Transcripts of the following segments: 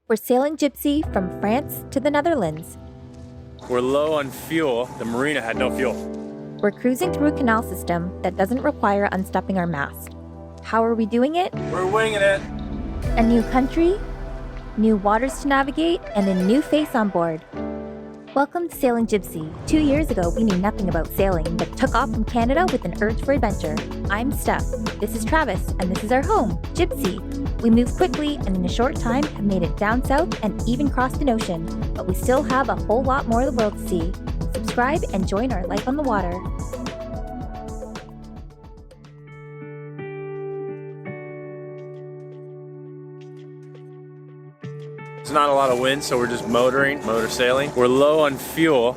We're sailing Jibsea from France to the Netherlands. We're low on fuel. The marina had no fuel. We're cruising through a canal system that doesn't require unstepping our mast. How are we doing it? We're winging it. A new country, new waters to navigate, and a new face on board. Welcome to Sailing Jibsea. 2 years ago, we knew nothing about sailing, but took off from Canada with an urge for adventure. I'm Steph. This is Travis, and this is our home, Jibsea. We moved quickly, and in a short time, have made it down south and even crossed an ocean. But we still have a whole lot more of the world to see. Subscribe and join our life on the water. There's not a lot of wind, so we're just motor sailing. We're low on fuel,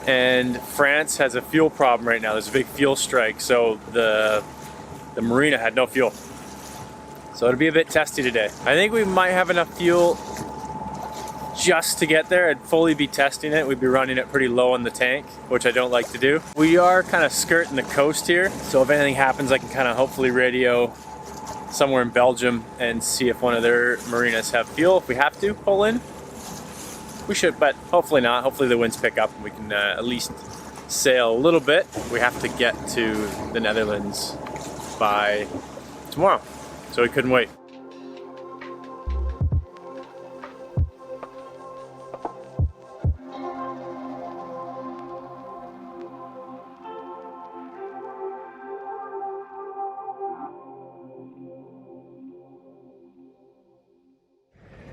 and France has a fuel problem right now. There's a big fuel strike, so the marina had no fuel. So it'll be a bit testy today. I think we might have enough fuel just to get there and fully be testing it. We'd be running it pretty low on the tank, which I don't like to do. We are kind of skirting the coast here, so if anything happens, I can kind of hopefully radio somewhere in Belgium and see if one of their marinas have fuel. If we have to pull in, we should, but hopefully not. Hopefully the winds pick up and we can at least sail a little bit. We have to get to the Netherlands by tomorrow, so we couldn't wait.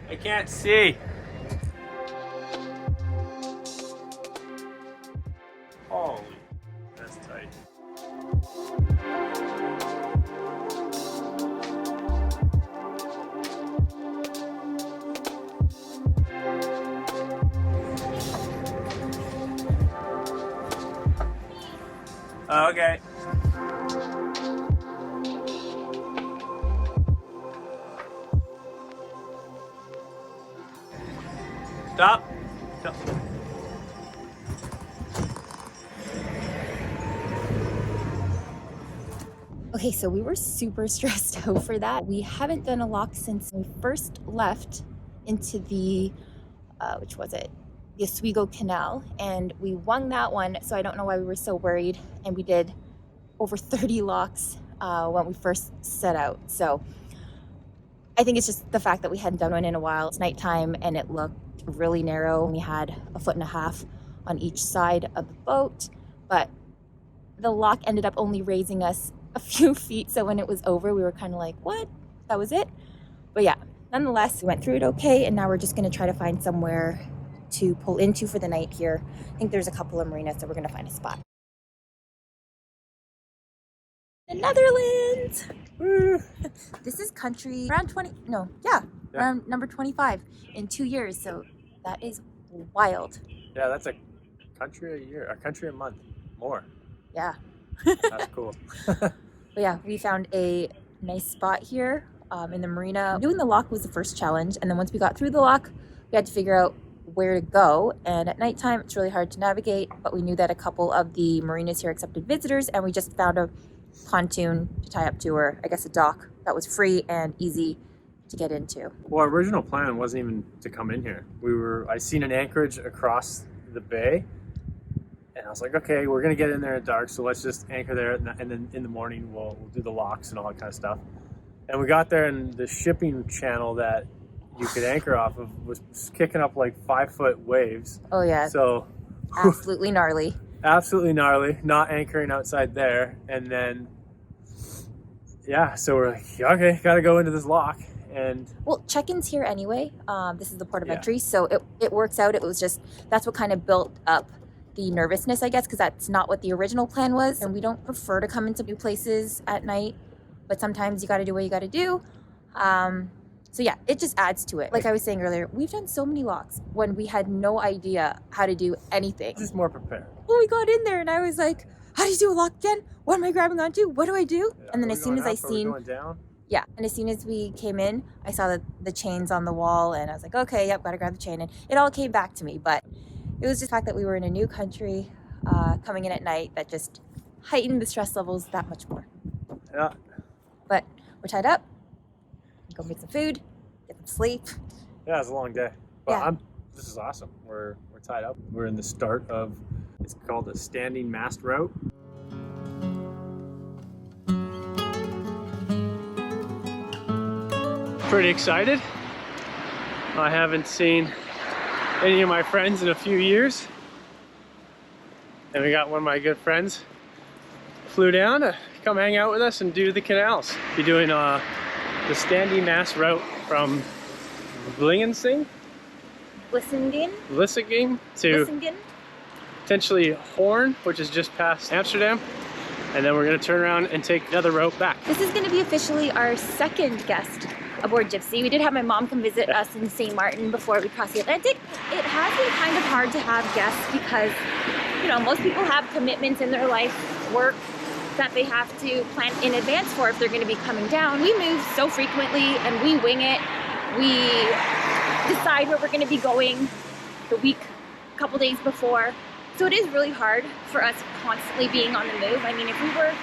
I can't see. Holy, that's tight. Okay. Stop. Stop. Okay, so we were super stressed out for that. We haven't done a lock since we first left into the, which was it? The Oswego Canal, and we won that one, so I don't know why we were so worried, and we did over 30 locks when we first set out. So I think it's just the fact that we hadn't done one in a while. It's nighttime and it looked really narrow. We had 1.5 feet on each side of the boat, but the lock ended up only raising us a few feet, so when it was over we were kind of like, what? That was it? But yeah, nonetheless, we went through it okay, and now we're just going to try to find somewhere to pull into for the night here. I think there's a couple of marinas, so we're going to find a spot. The Netherlands! This is country around around number 25 in 2 years, so that is wild. Yeah, that's a country a year, a country a month, more. Yeah. That's cool. But yeah, we found a nice spot here in the marina. Doing the lock was the first challenge, and then once we got through the lock, we had to figure out where to go, and at nighttime it's really hard to navigate, but we knew that a couple of the marinas here accepted visitors, and we just found a pontoon to tie up to, or I guess a dock that was free and easy to get into. Well, our original plan wasn't even to come in here. I seen an anchorage across the bay, and I was like, okay, we're gonna get in there at dark, so let's just anchor there, and then in the morning we'll do the locks and all that kind of stuff. And we got there, and the shipping channel that you could anchor off of was kicking up like 5-foot waves. Oh yeah. So absolutely gnarly. Absolutely gnarly. Not anchoring outside there, and then yeah, so we're like, okay, gotta go into this lock. And well, check-in's here anyway. This is the port of entry, so it works out. It was just, that's what kind of built up the nervousness, I guess, because that's not what the original plan was, and we don't prefer to come into new places at night, but sometimes you got to do what you got to do. So yeah, it just adds to it. Like I was saying earlier, we've done so many locks when we had no idea how to do anything. Just more prepared. Well, we got in there and I was like, how do you do a lock again? What am I grabbing onto? What do I do? Yeah, and then as soon as I seen, down? Yeah, and as soon as we came in, I saw the chains on the wall, and I was like, okay, yep, gotta grab the chain, and it all came back to me. But it was just the fact that we were in a new country, coming in at night, that just heightened the stress levels that much more. Yeah. But we're tied up, go make some food, get some sleep, Yeah, it's a long day. But Yeah. this is awesome. We're tied up. We're in the start of, it's called the Staande Mast Route. Pretty excited. I haven't seen any of my friends in a few years. And we got one of my good friends flew down to come hang out with us and do the canals. Be doing the Staande Mast Route from Vlissingen to potentially Hoorn, which is just past Amsterdam. And then we're gonna turn around and take another route back. This is gonna be officially our second guest aboard Jibsea. We did have my mom come visit us in St. Martin before we crossed the Atlantic. It has been kind of hard to have guests because, you know, most people have commitments in their life, work that they have to plan in advance for if they're gonna be coming down. We move so frequently and we wing it. We decide where we're gonna be going the week, a couple days before. So it is really hard for us constantly being on the move. I mean, if we were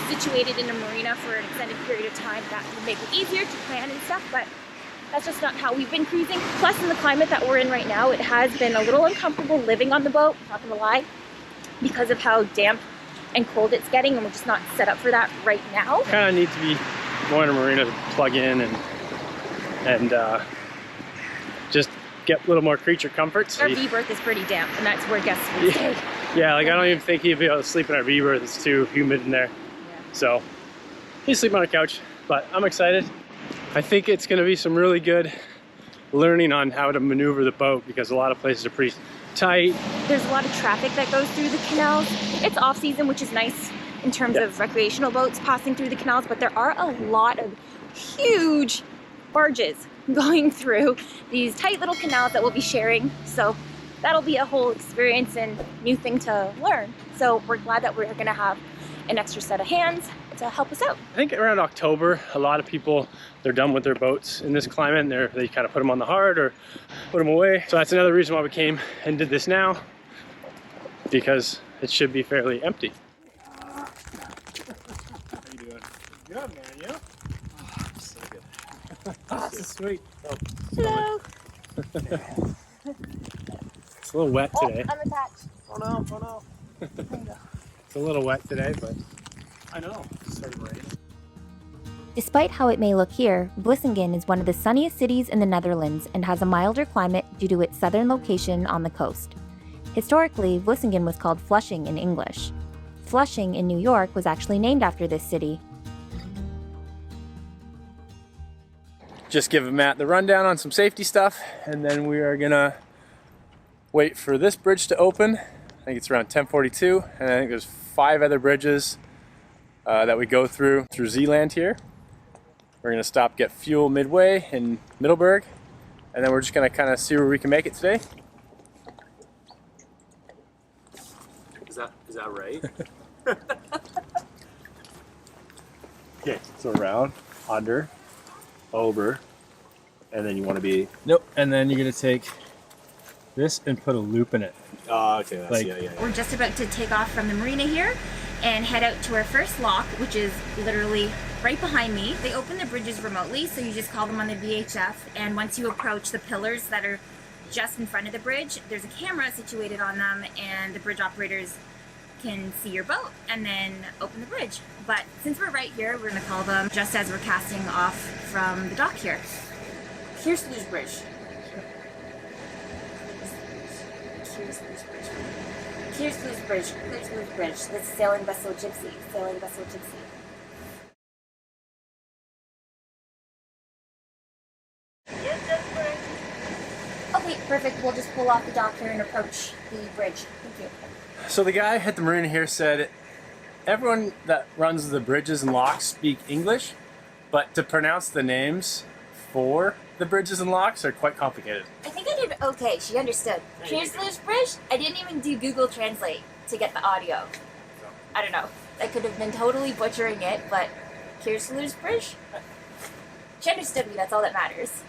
situated in a marina for an extended period of time, that would make it easier to plan and stuff, but that's just not how we've been cruising. Plus, in the climate that we're in right now, it has been a little uncomfortable living on the boat, not gonna lie, because of how damp and cold it's getting, and we're just not set up for that right now. Kind of need to be more in a marina to plug in and just get a little more creature comfort. Our V berth is pretty damp, and that's where guests would stay. Yeah, like I don't even think he'd be able to sleep in our V berth. It's too humid in there. So he's sleeping on a couch, but I'm excited. I think it's gonna be some really good learning on how to maneuver the boat because a lot of places are pretty tight. There's a lot of traffic that goes through the canals. It's off season, which is nice in terms of recreational boats passing through the canals, but there are a lot of huge barges going through these tight little canals that we'll be sharing. So that'll be a whole experience and new thing to learn. So we're glad that we're gonna have an extra set of hands to help us out. I think around October, a lot of people, they're done with their boats in this climate and they kind of put them on the hard or put them away. So that's another reason why we came and did this now, because it should be fairly empty. How you doing? Good, man, yeah? Oh, so good. Oh, this is sweet. Oh, Hello. it's a little wet today. I'm attached. Oh no, oh no. There you go. It's a little wet today, but I know, it started raining. Despite how it may look here, Vlissingen is one of the sunniest cities in the Netherlands and has a milder climate due to its southern location on the coast. Historically, Vlissingen was called Flushing in English. Flushing in New York was actually named after this city. Just give Matt the rundown on some safety stuff, and then we are gonna wait for this bridge to open. I think it's around 10:42, and I think there's 5 other bridges that we go through Zeeland here. We're gonna stop, get fuel midway in Middelburg, and then we're just gonna kind of see where we can make it today. Is that right? Okay, so around, under, over, and then you want to be. Nope. And then you're gonna take this and put a loop in it. Oh, okay. That's, Like- yeah. We're just about to take off from the marina here and head out to our first lock, which is literally right behind me. They open the bridges remotely, so you just call them on the VHF, and once you approach the pillars that are just in front of the bridge, there's a camera situated on them, and the bridge operators can see your boat and then open the bridge. But since we're right here, we're gonna call them just as we're casting off from the dock here. Here's Sluice Bridge. Here's Sluice Bridge. Here's Sluice Bridge. Here's Sluice Bridge. That's sailing vessel Jibsea. Sailing vessel Jibsea. Okay, perfect. We'll just pull off the dock here and approach the bridge. Thank you. So the guy at the marina here said everyone that runs the bridges and locks speak English, but to pronounce the names for the bridges and locks are quite complicated. I think I did okay. She understood. Here's Sluice Bridge. I didn't even do Google Translate to get the audio. I don't know. I could have been totally butchering it, but here's Sluice Bridge. She understood me. That's all that matters.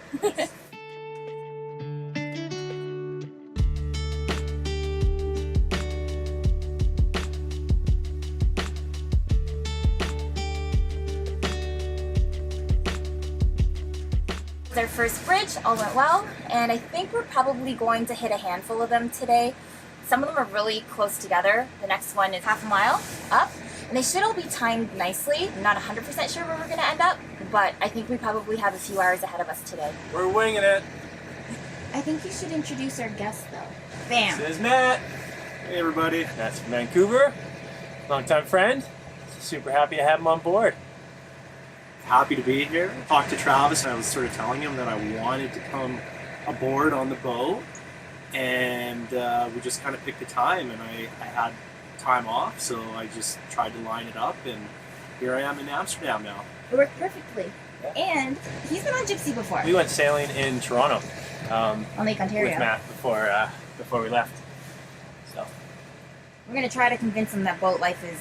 first bridge, all went well, and I think we're probably going to hit a handful of them today. Some of them are really close together. The next one is half a mile up, and they should all be timed nicely. I'm not 100% sure where we're gonna end up, but I think we probably have a few hours ahead of us today. We're winging it. I think you should introduce our guest though. Bam! This is Matt. Hey everybody. That's from Vancouver. Longtime friend. Super happy to have him on board. Happy to be here. Talked to Travis and I was sort of telling him that I wanted to come aboard on the boat, and we just kind of picked a time, and I had time off, so I just tried to line it up, and here I am in Amsterdam now. It worked perfectly. And he's been on Jibsea before. We went sailing in Toronto On Lake Ontario. with Matt before we left. So We're gonna try to convince him that boat life is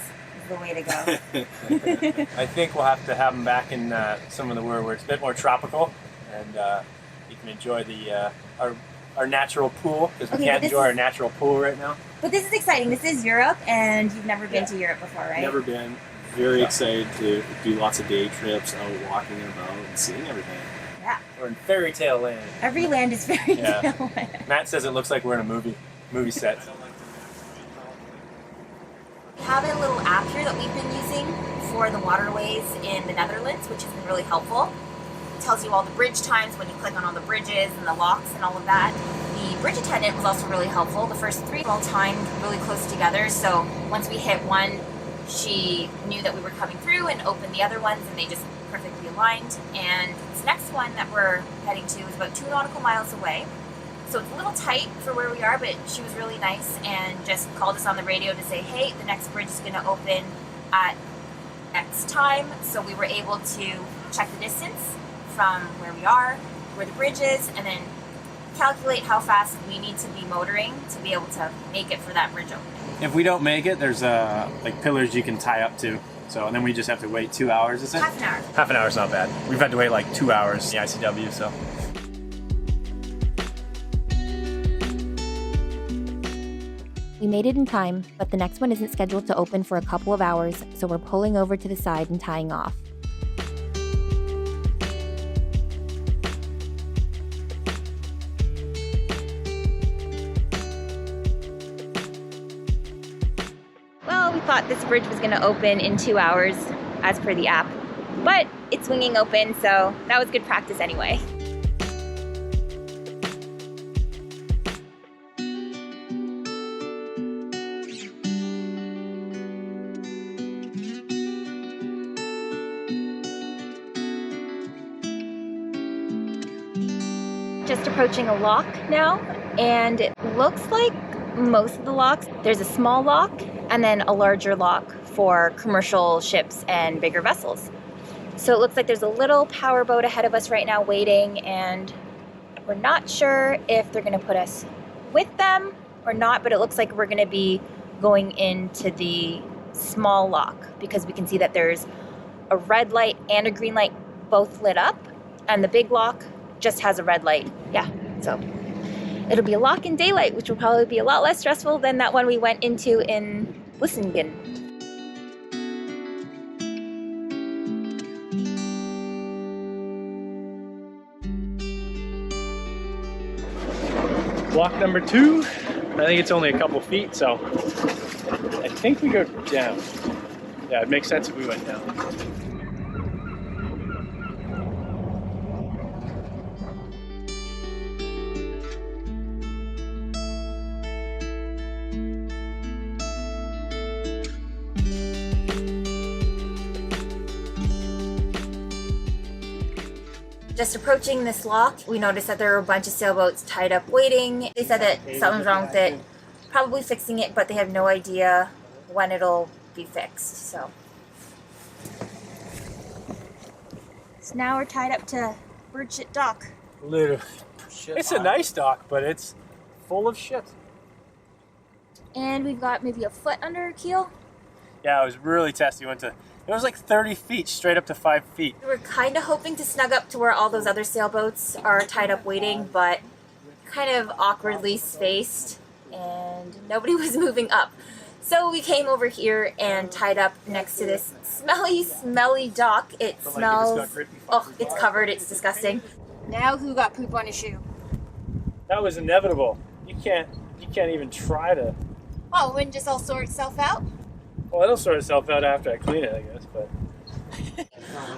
the way to go. I think we'll have to have him back in some of the where it's a bit more tropical, and you can enjoy the our natural pool, because we can't enjoy our natural pool right now. But this is exciting. This is Europe, and you've never been to Europe before, right? Never been. Very excited to do lots of day trips out walking about and seeing everything. Yeah. We're in fairy tale land. Every land is fairy Yeah. tale land. Matt says it looks like we're in a movie set. We have a little app here that we've been using for the waterways in the Netherlands, which has been really helpful. It tells you all the bridge times when you click on all the bridges and the locks and all of that. The bridge attendant was also really helpful. The first three all timed really close together, so once we hit one, she knew that we were coming through and opened the other ones, and they just perfectly aligned. And this next one that we're heading to is about 2 nautical miles away. So it's a little tight for where we are, but she was really nice and just called us on the radio to say, hey, the next bridge is going to open at X time. So we were able to check the distance from where we are, where the bridge is, and then calculate how fast we need to be motoring to be able to make it for that bridge opening. If we don't make it, there's like pillars you can tie up to. So and then we just have to wait 2 hours, is it? Half an hour. Half an hour's not bad. We've had to wait like 2 hours in the ICW, so. We made it in time, but the next one isn't scheduled to open for a couple of hours, so we're pulling over to the side and tying off. Well, we thought this bridge was going to open in 2 hours, as per the app, but it's swinging open, so that was good practice anyway. Just approaching a lock now, and it looks like most of the locks, there's a small lock and then a larger lock for commercial ships and bigger vessels. So it looks like there's a little power boat ahead of us right now waiting, and we're not sure if they're going to put us with them or not, but it looks like we're going to be going into the small lock because we can see that there's a red light and a green light both lit up, and the big lock just has a red light. Yeah, so it'll be a lock in daylight, which will probably be a lot less stressful than that one we went into in Vlissingen. Block number 2, I think it's only a couple feet, so I think we go down. Yeah, it makes sense if we went down. Just approaching this lock, we noticed that there were a bunch of sailboats tied up waiting. They said that something's wrong with it, probably fixing it, but they have no idea when it'll be fixed. So now we're tied up to Birdshit Dock. Literally. It's a nice dock, but it's full of shit. And we've got maybe a foot under our keel. Yeah, it was really testy. It was like 30 feet, straight up to 5 feet. We were kind of hoping to snug up to where all those other sailboats are tied up waiting, but kind of awkwardly spaced, and nobody was moving up. So we came over here and tied up next to this smelly dock. It smells, oh, it's covered, it's disgusting. Now who got poop on his shoe? That was inevitable. You can't even try to. Oh, it wouldn't just all sort itself out? Well, it'll sort itself out after I clean it, I guess, but.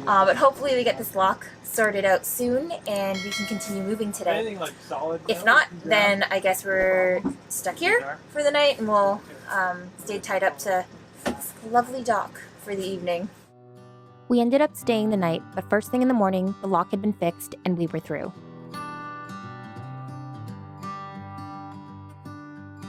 But hopefully we get this lock sorted out soon and we can continue moving today. Anything like solid. If not, then I guess we're stuck here for the night and we'll stay tied up to this lovely dock for the evening. We ended up staying the night, but first thing in the morning, the lock had been fixed and we were through.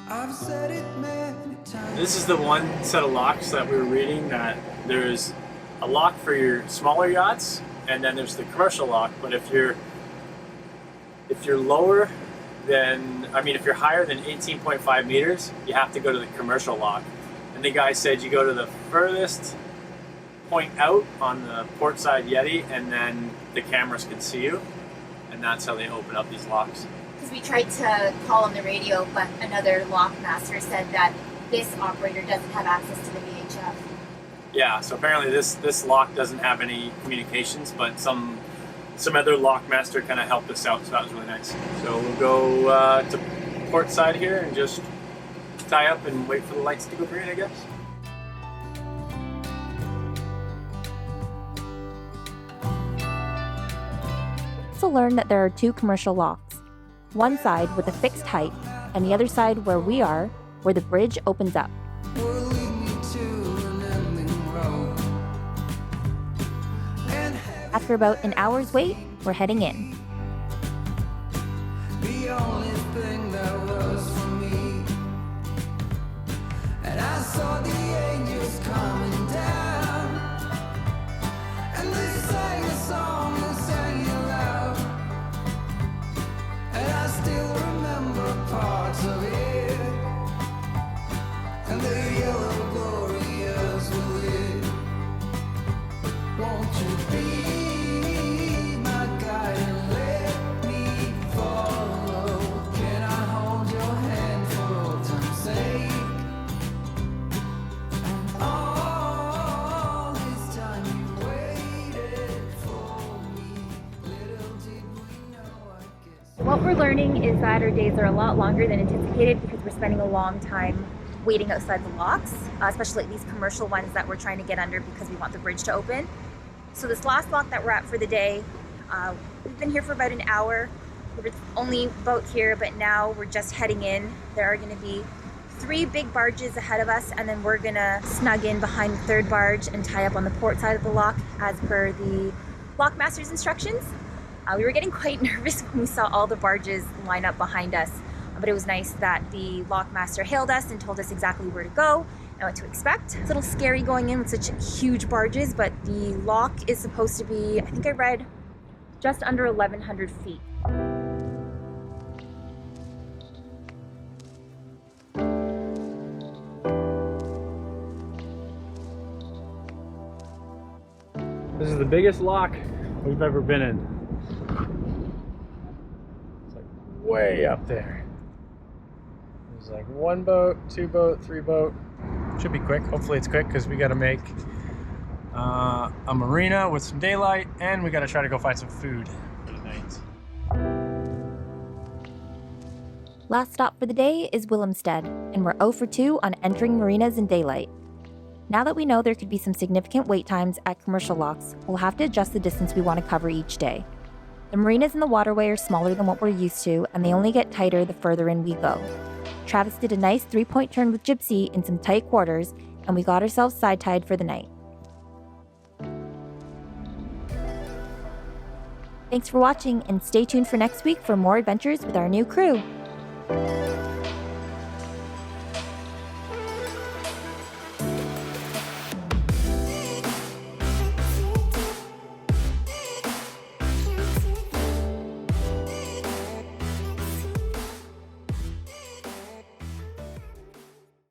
I've said it many times. This is the one set of locks that we were reading, that there's a lock for your smaller yachts and then there's the commercial lock. But if you're lower than, if you're higher than 18.5 meters, you have to go to the commercial lock. And the guy said you go to the furthest point out on the port side Yeti and then the cameras can see you, and that's how they open up these locks. Because we tried to call on the radio, but another lock master said that this operator doesn't have access to the VHF. Yeah, so apparently this lock doesn't have any communications, but some other lock master kind of helped us out, so that was really nice. So we'll go to port side here and just tie up and wait for the lights to go green, I guess. Also learned that there are two commercial locks. One side with a fixed height, and the other side where we are, where the bridge opens up. Will lead me to an ending road. And After about an hour's wait, we're heading in. the only thing that was for me. And I saw the angels coming down. And they sang a song and sang it loud. And I still remember parts of it. And the yellow glorious will it. Won't you be my guide and let me follow? Can I hold your hand for old time's sake? And all this time you waited for me. Little did we know, I guess. What we're learning is that our days are a lot longer than anticipated because we're spending a long time waiting outside the locks, especially these commercial ones that we're trying to get under because we want the bridge to open. So this last lock that we're at for the day, we've been here for about an hour. We were the only boat here, but now we're just heading in. There are going to be 3 big barges ahead of us, and then we're going to snug in behind the 3rd barge and tie up on the port side of the lock as per the lockmaster's instructions. We were getting quite nervous when we saw all the barges line up behind us, but it was nice that the lockmaster hailed us and told us exactly where to go and what to expect. It's a little scary going in with such huge barges, but the lock is supposed to be, I think I read, just under 1,100 feet. This is the biggest lock we've ever been in. It's like way up there. There's like 1 boat, 2 boat, 3 boat. Should be quick. Hopefully it's quick because we got to make a marina with some daylight, and we got to try to go find some food for the night. Last stop for the day is Willemstad, and we're 0 for 2 on entering marinas in daylight. Now that we know there could be some significant wait times at commercial locks, we'll have to adjust the distance we want to cover each day. The marinas in the waterway are smaller than what we're used to, and they only get tighter the further in we go. Travis did a nice 3-point turn with Jibsea in some tight quarters, and we got ourselves side-tied for the night. Thanks for watching, and stay tuned for next week for more adventures with our new crew.